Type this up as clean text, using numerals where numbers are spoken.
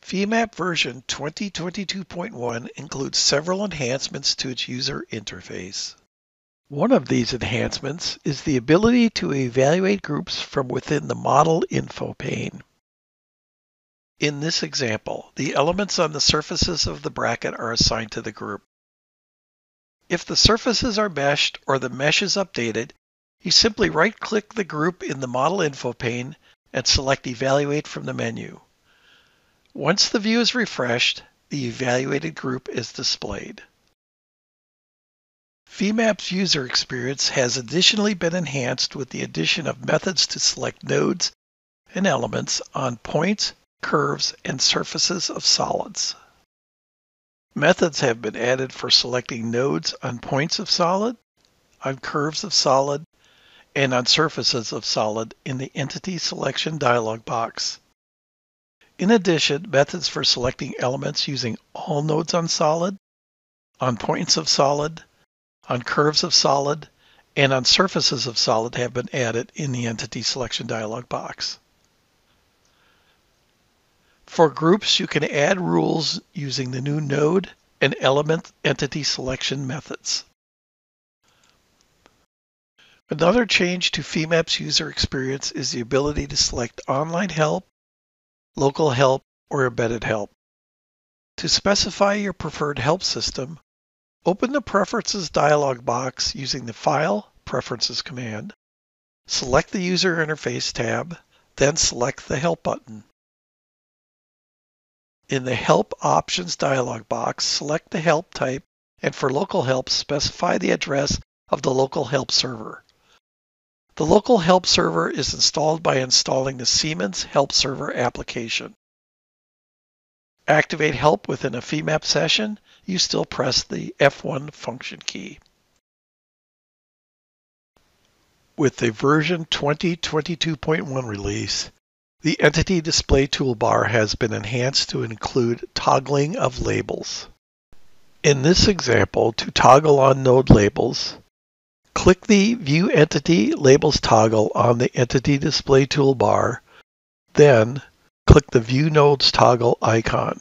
Femap version 2022.1 includes several enhancements to its user interface. One of these enhancements is the ability to evaluate groups from within the Model Info Pane. In this example, the elements on the surfaces of the bracket are assigned to the group. If the surfaces are meshed or the mesh is updated, you simply right-click the group in the Model Info Pane and select Evaluate from the menu. Once the view is refreshed, the evaluated group is displayed. Femap's user experience has additionally been enhanced with the addition of methods to select nodes and elements on points, curves, and surfaces of solids. Methods have been added for selecting nodes on points of solid, on curves of solid, and on surfaces of solid in the Entity Selection dialog box. In addition, methods for selecting elements using all nodes on solid, on points of solid, on curves of solid, and on surfaces of solid have been added in the Entity Selection dialog box. For groups, you can add rules using the new node and element entity selection methods. Another change to Femap's user experience is the ability to select online help, local help, or embedded help. To specify your preferred help system, open the Preferences dialog box using the File Preferences command, select the User Interface tab, then select the Help button. In the Help Options dialog box, select the help type, and for local help, specify the address of the local help server. The local help server is installed by installing the Siemens Help Server application. Activate help within a Femap session, you still press the F1 function key. With the version 2022.1 release, the Entity Display Toolbar has been enhanced to include toggling of labels. In this example, to toggle on node labels, click the View Entity Labels toggle on the Entity Display Toolbar, then click the View Nodes toggle icon.